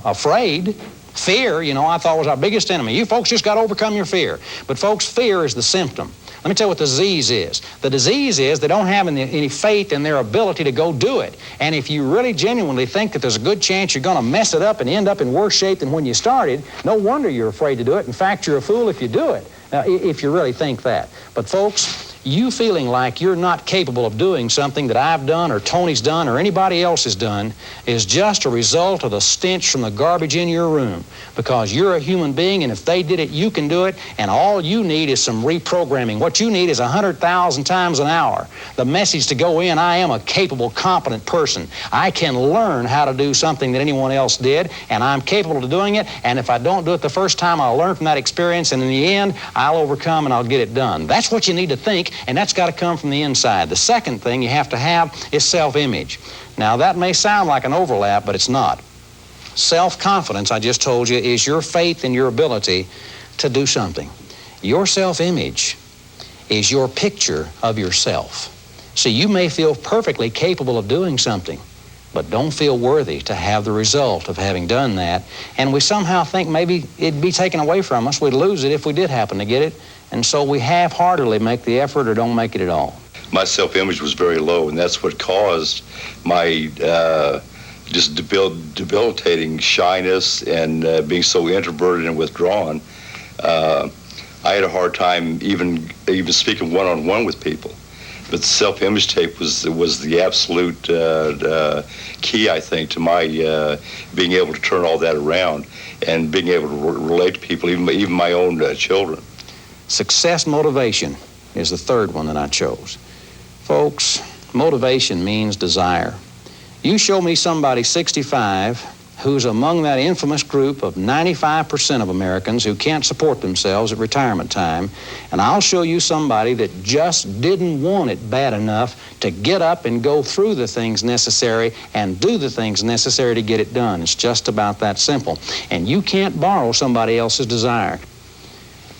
afraid. Fear, I thought was our biggest enemy. You folks just got to overcome your fear. But folks, fear is the symptom. Let me tell you what the disease is. The disease is they don't have any faith in their ability to go do it. And if you really genuinely think that there's a good chance you're going to mess it up and end up in worse shape than when you started, no wonder you're afraid to do it. In fact, you're a fool if you do it, if you really think that. But folks, you feeling like you're not capable of doing something that I've done or Tony's done or anybody else has done is just a result of the stench from the garbage in your room, because you're a human being, and if they did it, you can do it, and all you need is some reprogramming. What you need is 100,000 times an hour the message to go in: I am a capable, competent person. I can learn how to do something that anyone else did, and I'm capable of doing it, and if I don't do it the first time, I'll learn from that experience, and in the end, I'll overcome and I'll get it done. That's what you need to think, and that's got to come from the inside. The second thing you have to have is self-image. Now, that may sound like an overlap, but it's not. Self-confidence, I just told you, is your faith in your ability to do something. Your self-image is your picture of yourself. See, you may feel perfectly capable of doing something, but don't feel worthy to have the result of having done that. And we somehow think maybe it'd be taken away from us. We'd lose it if we did happen to get it. And so we half-heartedly make the effort or don't make it at all. My self-image was very low, and that's what caused my just debilitating shyness and being so introverted and withdrawn. I had a hard time even speaking one-on-one with people. But the self-image tape was the absolute key, I think, to my being able to turn all that around and being able to relate to people, even my own children. Success motivation is the third one that I chose. Folks, motivation means desire. You show me somebody 65 who's among that infamous group of 95% of Americans who can't support themselves at retirement time, and I'll show you somebody that just didn't want it bad enough to get up and go through the things necessary and do the things necessary to get it done. It's just about that simple. And you can't borrow somebody else's desire.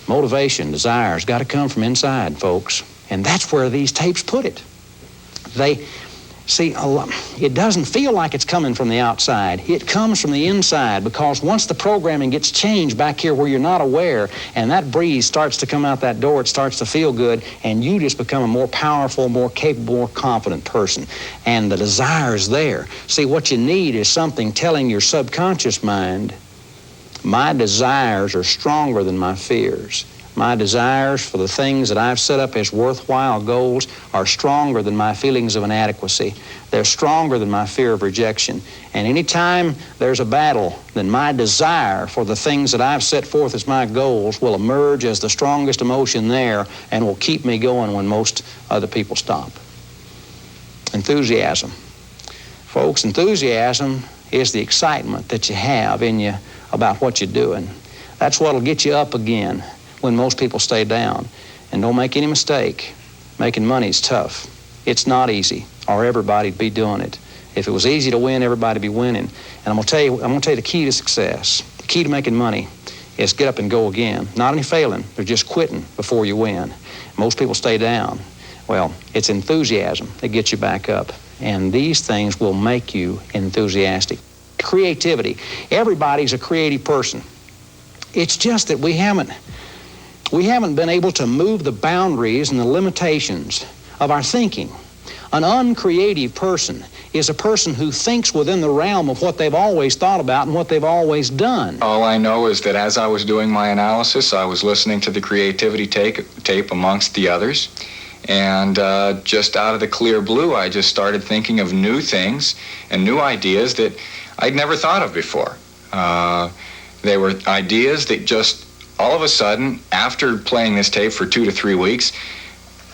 Motivation, desire's got to come from inside, folks. And that's where these tapes put it. See, it doesn't feel like it's coming from the outside. It comes from the inside, because once the programming gets changed back here where you're not aware, and that breeze starts to come out that door, it starts to feel good, and you just become a more powerful, more capable, more confident person. And the desire's there. See, what you need is something telling your subconscious mind, my desires are stronger than my fears. My desires for the things that I've set up as worthwhile goals are stronger than my feelings of inadequacy. They're stronger than my fear of rejection. And anytime there's a battle, then my desire for the things that I've set forth as my goals will emerge as the strongest emotion there and will keep me going when most other people stop. Enthusiasm. Folks, enthusiasm is the excitement that you have in you about what you're doing. That's what'll get you up again when most people stay down. And don't make any mistake, making money is tough. It's not easy, or everybody'd be doing it. If it was easy to win, everybody'd be winning. And I'm gonna tell you the key to success, the key to making money is get up and go again. Not any failing, they're just quitting before you win. Most people stay down. Well, it's enthusiasm that gets you back up. And these things will make you enthusiastic. Creativity. Everybody's a creative person. It's just that we haven't been able to move the boundaries and the limitations of our thinking. An uncreative person is a person who thinks within the realm of what they've always thought about and what they've always done. All I know is that as I was doing my analysis, I was listening to the creativity tape amongst the others. And just out of the clear blue, I just started thinking of new things and new ideas that I'd never thought of before. They were ideas that just all of a sudden, after playing this tape for 2 to 3 weeks,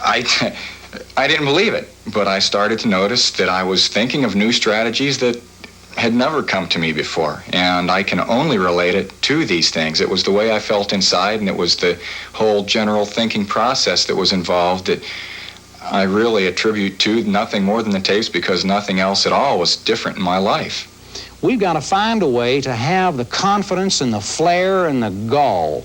I didn't believe it. But I started to notice that I was thinking of new strategies that had never come to me before, and I can only relate it to these things. It was the way I felt inside, and it was the whole general thinking process that was involved that I really attribute to nothing more than the tapes, because nothing else at all was different in my life. We've got to find a way to have the confidence and the flair and the gall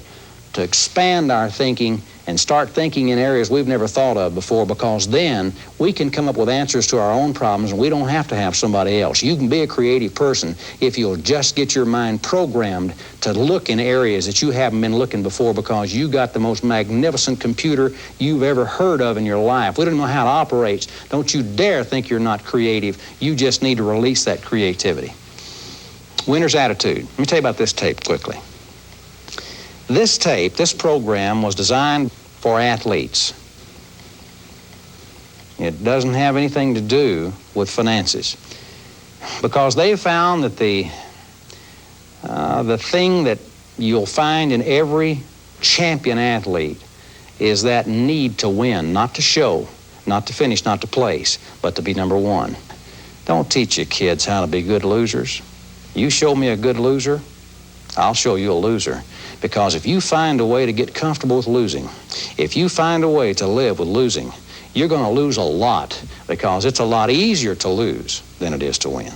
to expand our thinking and start thinking in areas we've never thought of before, because then we can come up with answers to our own problems and we don't have to have somebody else. You can be a creative person if you'll just get your mind programmed to look in areas that you haven't been looking before, because you got the most magnificent computer you've ever heard of in your life. We don't know how it operates. Don't you dare think you're not creative. You just need to release that creativity. Winner's attitude. Let me tell you about this tape quickly. This tape, this program was designed for athletes. It doesn't have anything to do with finances, because they found that the thing that you'll find in every champion athlete is that need to win, not to show, not to finish, not to place, but to be number one. Don't teach your kids how to be good losers. You show me a good loser, I'll show you a loser. Because if you find a way to get comfortable with losing, if you find a way to live with losing, you're going to lose a lot, because it's a lot easier to lose than it is to win.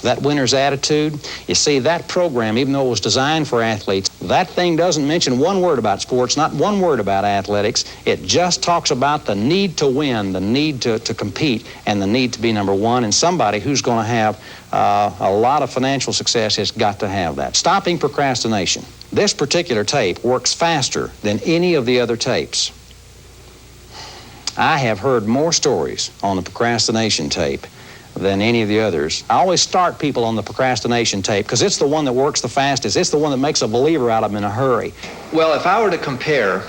That winner's attitude, you see, that program, even though it was designed for athletes, that thing doesn't mention one word about sports, not one word about athletics. It just talks about the need to win, the need to compete, and the need to be number one. And somebody who's going to have a lot of financial success has got to have that. Stopping procrastination. This particular tape works faster than any of the other tapes. I have heard more stories on the procrastination tape than any of the others. I always start people on the procrastination tape because it's the one that works the fastest. It's the one that makes a believer out of them in a hurry. Well, if I were to compare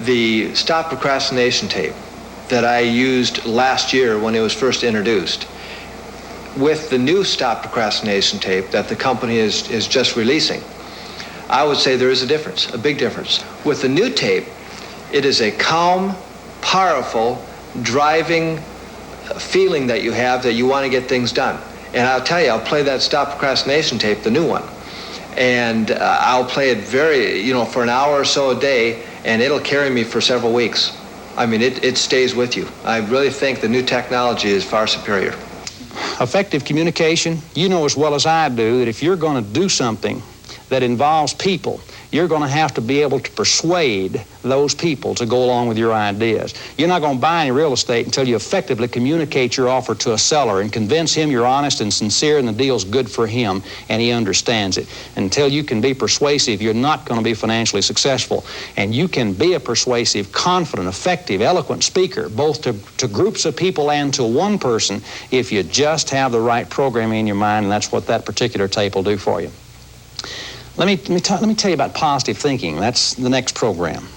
the Stop Procrastination tape that I used last year when it was first introduced with the new Stop Procrastination tape that the company is just releasing, I would say there is a difference, a big difference. With the new tape, it is a calm, powerful, driving feeling that you have that you want to get things done. And I'll tell you, I'll play that Stop Procrastination tape, the new one, and I'll play it for an hour or so a day, and it'll carry me for several weeks. I mean, it stays with you. I really think the new technology is far superior. Effective communication. You know as well as I do that if you're going to do something that involves people, you're going to have to be able to persuade those people to go along with your ideas. You're not going to buy any real estate until you effectively communicate your offer to a seller and convince him you're honest and sincere and the deal's good for him and he understands it. Until you can be persuasive, you're not going to be financially successful. And you can be a persuasive, confident, effective, eloquent speaker, both to groups of people and to one person, if you just have the right programming in your mind, and that's what that particular tape will do for you. Let me tell you about positive thinking. That's the next program.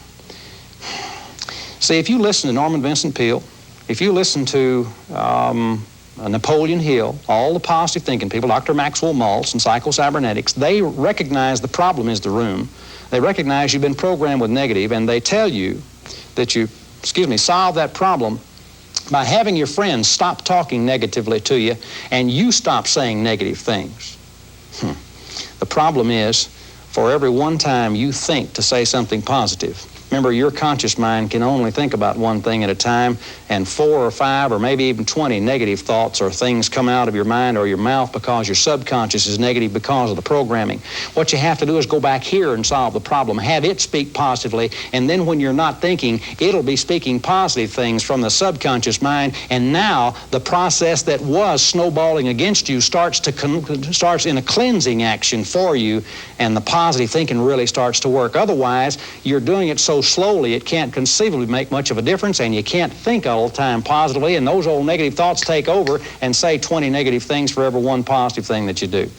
See, if you listen to Norman Vincent Peale, if you listen to Napoleon Hill, all the positive thinking people, Dr. Maxwell Maltz and psycho-cybernetics, they recognize the problem is the room. They recognize you've been programmed with negative, and they tell you that you, solve that problem by having your friends stop talking negatively to you and you stop saying negative things. The problem is, for every one time you think to say something positive, remember, your conscious mind can only think about one thing at a time, and 4 or 5 or maybe even 20 negative thoughts or things come out of your mind or your mouth because your subconscious is negative because of the programming. What you have to do is go back here and solve the problem. Have it speak positively, and then when you're not thinking, it'll be speaking positive things from the subconscious mind, and now the process that was snowballing against you starts in a cleansing action for you, and the positive thinking really starts to work. Otherwise, you're doing it so slowly it can't conceivably make much of a difference, and you can't think all the time positively, and those old negative thoughts take over and say 20 negative things for every one positive thing that you do.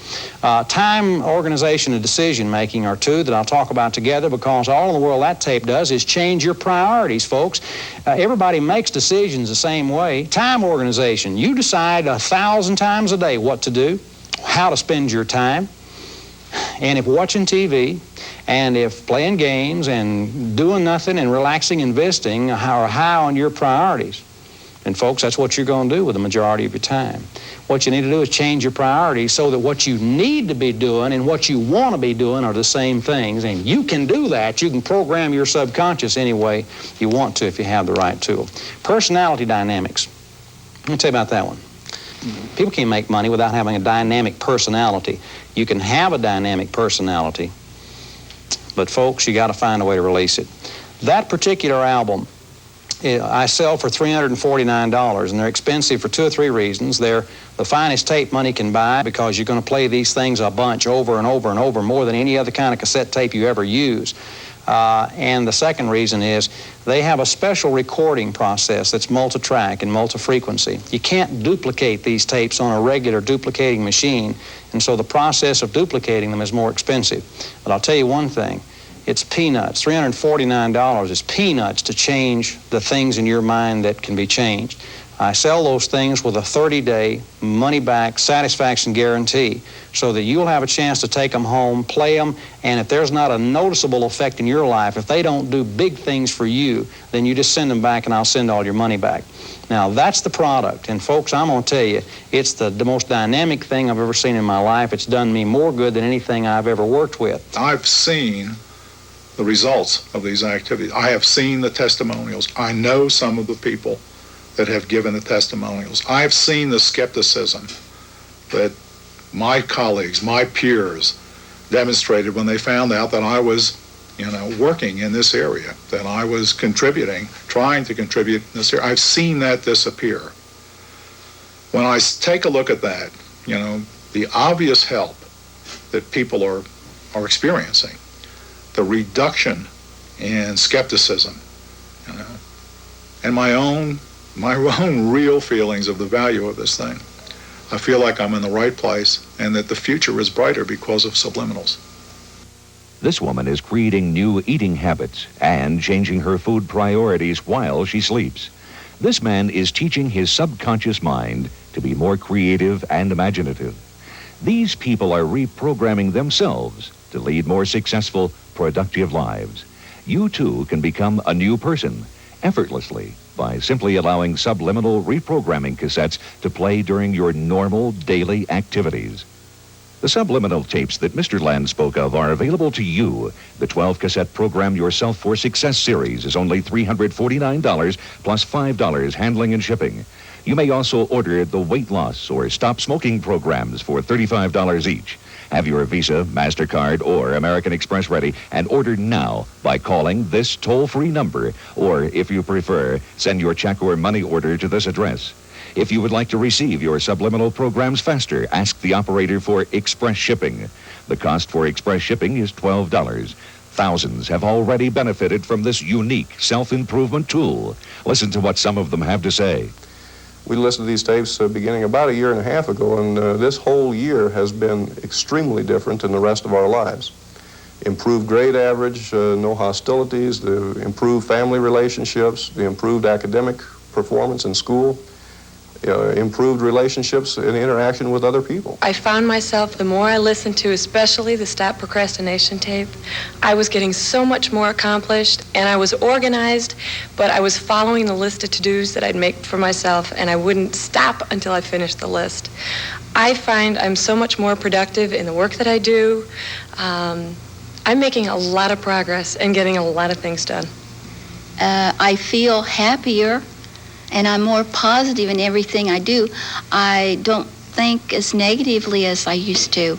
Time, organization, and decision making are two that I'll talk about together, because all in the world that tape does is change your priorities, folks. Everybody makes decisions the same way. Time organization, you decide 1,000 times a day what to do, how to spend your time, and if watching TV, and if playing games and doing nothing and relaxing and visiting are high on your priorities, And folks, that's what you're going to do with the majority of your time. What you need to do is change your priorities so that what you need to be doing and what you want to be doing are the same things. And you can do that. You can program your subconscious any way you want to if you have the right tool. Personality dynamics. Let me tell you about that one. People can't make money without having a dynamic personality. You can have a dynamic personality, but folks, you got to find a way to release it. That particular album, I sell for $349, and they're expensive for 2 or 3 reasons. They're the finest tape money can buy because you're going to play these things a bunch over and over and over, more than any other kind of cassette tape you ever use. And the second reason is they have a special recording process that's multi-track and multi-frequency. You can't duplicate these tapes on a regular duplicating machine, and so the process of duplicating them is more expensive. But I'll tell you one thing. It's peanuts. $349 is peanuts to change the things in your mind that can be changed. I sell those things with a 30-day money-back satisfaction guarantee so that you'll have a chance to take them home, play them, and if there's not a noticeable effect in your life, if they don't do big things for you, then you just send them back and I'll send all your money back. Now, that's the product, and folks, I'm going to tell you, it's the most dynamic thing I've ever seen in my life. It's done me more good than anything I've ever worked with. I've seen the results of these activities. I have seen the testimonials. I know some of the people that have given the testimonials. I've seen the skepticism that my colleagues, my peers demonstrated when they found out that I was, working in this area, that I was contributing, trying to contribute in this area. I've seen that disappear. When I take a look at that, the obvious help that people are experiencing, the reduction in skepticism, and my own real feelings of the value of this thing. I feel like I'm in the right place and that the future is brighter because of subliminals. This woman is creating new eating habits and changing her food priorities while she sleeps. This man is teaching his subconscious mind to be more creative and imaginative. These people are reprogramming themselves to lead more successful, productive lives. You too can become a new person effortlessly by simply allowing subliminal reprogramming cassettes to play during your normal daily activities. The subliminal tapes that Mr. Land spoke of are available to you. The 12-cassette Program Yourself for Success series is only $349 plus $5 handling and shipping. You may also order the weight loss or stop smoking programs for $35 each. Have your Visa, MasterCard, or American Express ready and order now by calling this toll-free number, or if you prefer, send your check or money order to this address. If you would like to receive your subliminal programs faster, ask the operator for express shipping. The cost for express shipping is $12. Thousands have already benefited from this unique self-improvement tool. Listen to what some of them have to say. We listened to these tapes beginning about a year and a half ago, and this whole year has been extremely different than the rest of our lives. Improved grade average, no hostilities, the improved family relationships, the improved academic performance in school, improved relationships and interaction with other people. I found myself, the more I listened to, especially the Stop Procrastination tape, I was getting so much more accomplished, and I was organized, but I was following the list of to-dos that I'd make for myself, and I wouldn't stop until I finished the list. I find I'm so much more productive in the work that I do. I'm making a lot of progress and getting a lot of things done. I feel happier, and I'm more positive in everything I do. I don't think as negatively as I used to.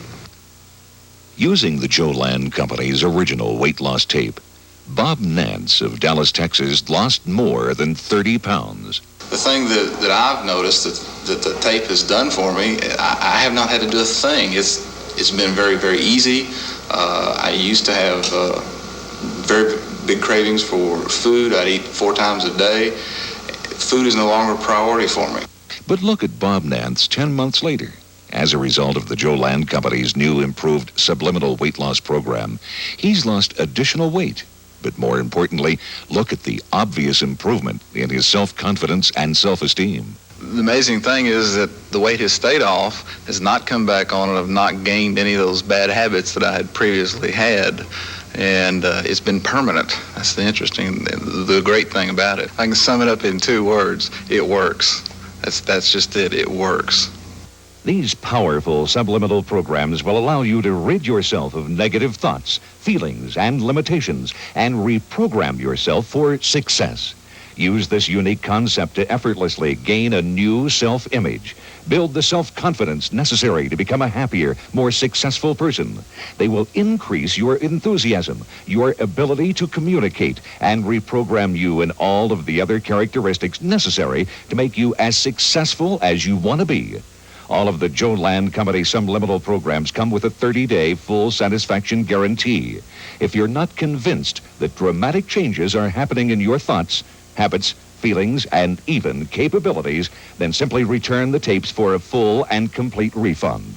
Using the Joe Land Company's original weight loss tape, Bob Nance of Dallas, Texas, lost more than 30 pounds. The thing that I've noticed that the tape has done for me, I have not had to do a thing. It's been very, very easy. I used to have very big cravings for food. I'd eat 4 times a day. Food is no longer a priority for me. But look at Bob Nance 10 months later. As a result of the Joe Land Company's new improved subliminal weight loss program, he's lost additional weight. But more importantly, look at the obvious improvement in his self-confidence and self-esteem. The amazing thing is that the weight has stayed off, has not come back on, and I've not gained any of those bad habits that I had previously had. And it's been permanent. That's the interesting, the great thing about it. I can sum it up in 2 words. It works. That's just it. It works. These powerful subliminal programs will allow you to rid yourself of negative thoughts, feelings, and limitations, and reprogram yourself for success. Use this unique concept to effortlessly gain a new self-image. Build the self-confidence necessary to become a happier, more successful person. They will increase your enthusiasm, your ability to communicate, and reprogram you in all of the other characteristics necessary to make you as successful as you want to be. All of the Joe Land Company subliminal programs come with a 30-day full satisfaction guarantee. If you're not convinced that dramatic changes are happening in your thoughts, habits, feelings, and even capabilities, then simply return the tapes for a full and complete refund.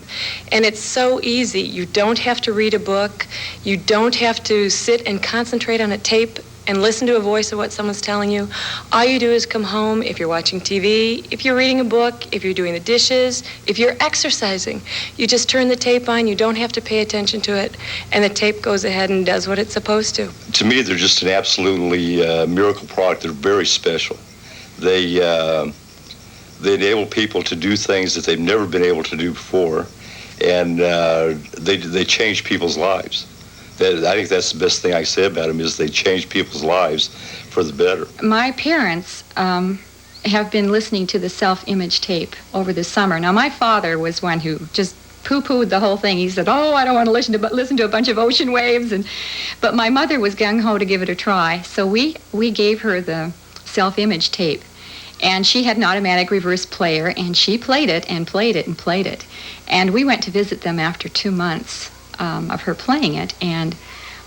And it's so easy. You don't have to read a book. You don't have to sit and concentrate on a tape and listen to a voice of what someone's telling you. All you do is come home, if you're watching TV, if you're reading a book, if you're doing the dishes, if you're exercising. You just turn the tape on, you don't have to pay attention to it, and the tape goes ahead and does what it's supposed to. To me, they're just an absolutely miracle product. They're very special. They enable people to do things that they've never been able to do before, and they change people's lives. I think that's the best thing I can say about them, is they change people's lives for the better. My parents have been listening to the self-image tape over the summer. Now, my father was one who just poo-pooed the whole thing. He said, "Oh, I don't want to listen to a bunch of ocean waves." But my mother was gung-ho to give it a try. So we gave her the self-image tape. And she had an automatic reverse player, and she played it and played it and played it. And we went to visit them after 2 months of her playing it, and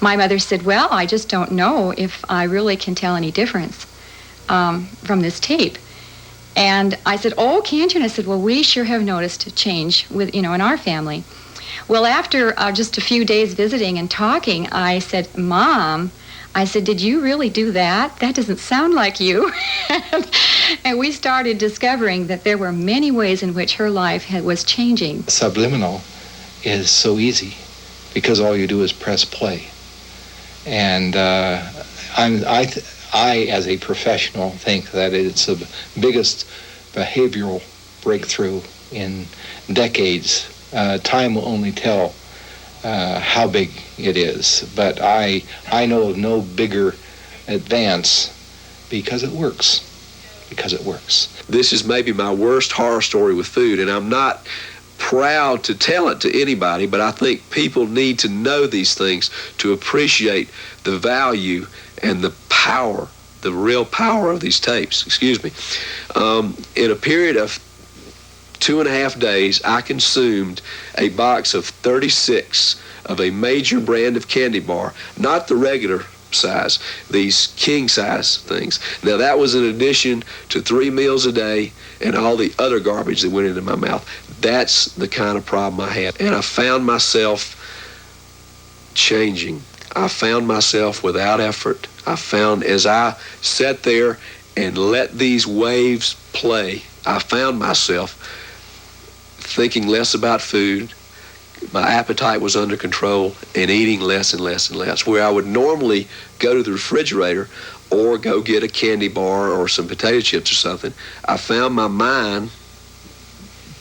my mother said, "Well, I just don't know if I really can tell any difference from this tape." And I said, "Oh, can't you?" And I said, "Well, we sure have noticed a change in our family." Well, after just a few days visiting and talking, I said, "Mom," I said, "did you really do that? That doesn't sound like you." And we started discovering that there were many ways in which her life was changing. Subliminal is so easy, because all you do is press play. And I, as a professional, think that it's the biggest behavioral breakthrough in decades. Time will only tell how big it is, but I know of no bigger advance because it works. Because it works. This is maybe my worst horror story with food, and I'm not proud to tell it to anybody, but I think people need to know these things to appreciate the value and the power, the real power of these tapes. Excuse me. In a period of 2.5 days, I consumed a box of 36 of a major brand of candy bar, not the regular size, these king size things. Now, that was in addition to 3 meals a day and all the other garbage that went into my mouth. That's the kind of problem I had. And I found myself changing. I found myself without effort. I found, as I sat there and let these waves play, I found myself thinking less about food. My appetite was under control, and eating less and less and less. Where I would normally go to the refrigerator or go get a candy bar or some potato chips or something, I found my mind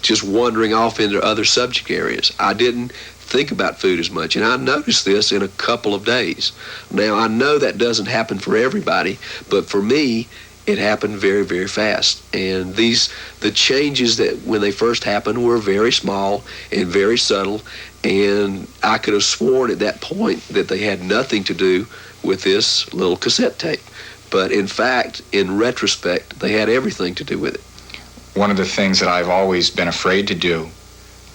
just wandering off into other subject areas. I didn't think about food as much, and I noticed this in a couple of days. Now, I know that doesn't happen for everybody, but for me, it happened very, very fast. And the changes that when they first happened were very small and very subtle, and I could have sworn at that point that they had nothing to do with this little cassette tape. But in fact, in retrospect, they had everything to do with it. One of the things that I've always been afraid to do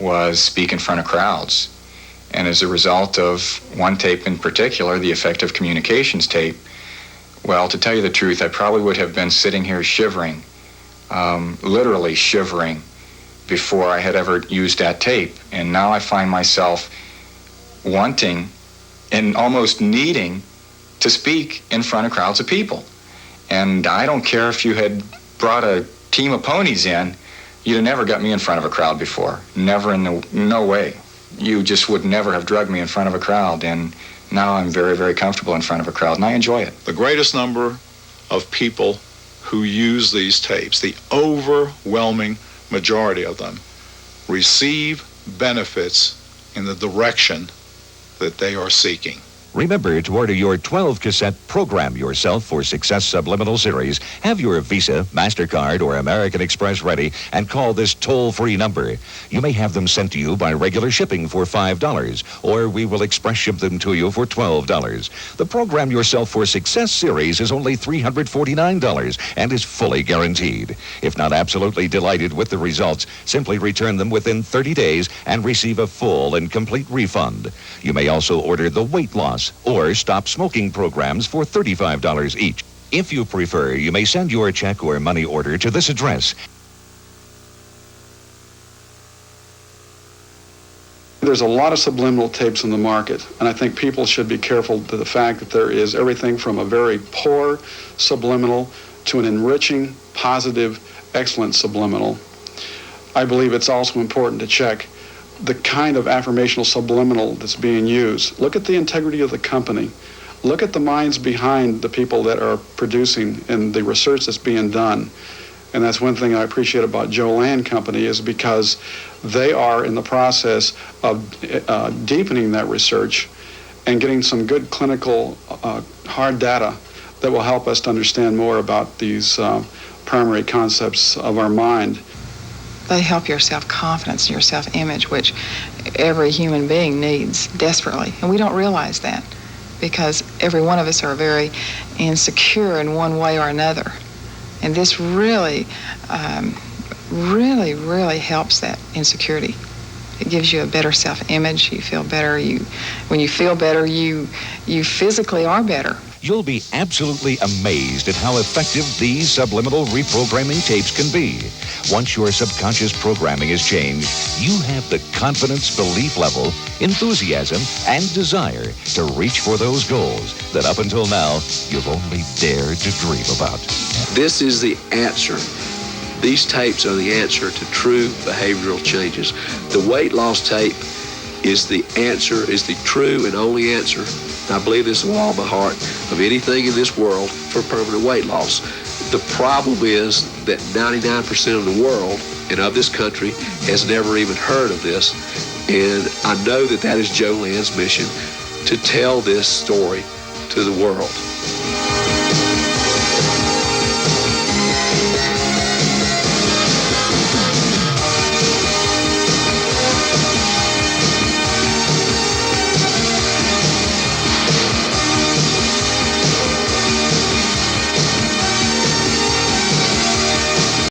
was speak in front of crowds. And as a result of one tape in particular, the effective communications tape, well, to tell you the truth, I probably would have been sitting here shivering, literally shivering, before I had ever used that tape. And now I find myself wanting and almost needing to speak in front of crowds of people. And I don't care if you had brought a team of ponies in, you'd have never got me in front of a crowd before. Never, in no way. you just would never have drugged me in front of a crowd. And now I'm very, very comfortable in front of a crowd, and I enjoy it. The greatest number of people who use these tapes, the overwhelming majority of them, receive benefits in the direction that they are seeking. Remember to order your 12-cassette Program Yourself for Success Subliminal Series. Have your Visa, MasterCard, or American Express ready and call this toll-free number. You may have them sent to you by regular shipping for $5, or we will express ship them to you for $12. The Program Yourself for Success series is only $349 and is fully guaranteed. If not absolutely delighted with the results, simply return them within 30 days and receive a full and complete refund. You may also order the weight loss or stop smoking programs for $35 each. If you prefer, you may send your check or money order to this address. There's a lot of subliminal tapes in the market, and I think people should be careful to the fact that there is everything from a very poor subliminal to an enriching, positive, excellent subliminal. I believe it's also important to check the kind of affirmational subliminal that's being used. Look at the integrity of the company. Look at the minds behind the people that are producing and the research that's being done. And that's one thing I appreciate about Joe Land Company, is because they are in the process of deepening that research and getting some good clinical hard data that will help us to understand more about these primary concepts of our mind. They help your self-confidence and your self-image, which every human being needs desperately. And we don't realize that because every one of us are very insecure in one way or another. And this really, really helps that insecurity. It gives you a better self-image. You feel better. When you feel better, you physically are better. You'll be absolutely amazed at how effective these subliminal reprogramming tapes can be. Once your subconscious programming is changed, you have the confidence, belief level, enthusiasm, and desire to reach for those goals that up until now you've only dared to dream about. This is the answer. These tapes are the answer to true behavioral changes. The weight loss tape is the answer, is the true and only answer. I believe this with all my heart, of anything in this world for permanent weight loss. The problem is that 99% of the world and of this country has never even heard of this. And I know that that is Joe Land's mission, to tell this story to the world.